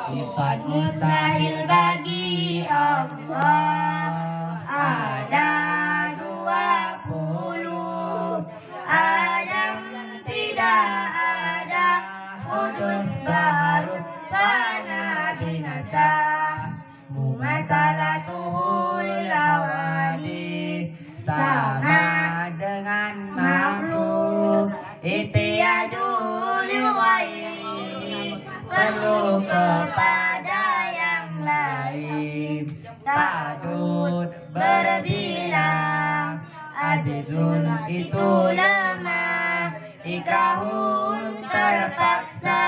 Sifat mustahil bagi Allah ada 20. Adam tidak ada, Kudus baru, fana binasa. Mumasalatul awadis, sama dengan makhluk. Ihtiyajul ghairi, perlu kepada yang lain. Ta'dud berbilang, ajizun itu lemah. Ikrahun terpaksa,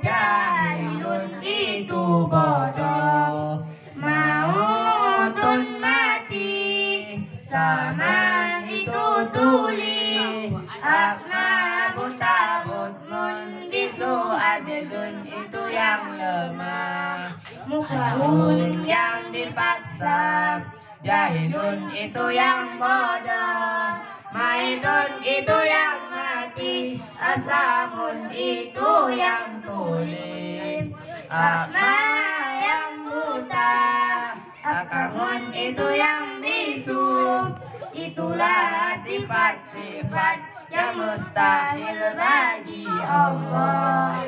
jahilun itu bodoh. Mautun mati, sama itu tuli. Akma butabut mun bisu, ajizun itu yang lemah. Mukrahun yang dipaksa, jahilun itu yang bodoh. Maitun itu yang mati, asamun itu yang tuli. Akma yang buta, akamun itu yang bisu. Itulah sifat-sifat yang mustahil bagi Allah.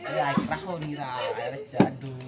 Ya, ikrahun kita, air jadul.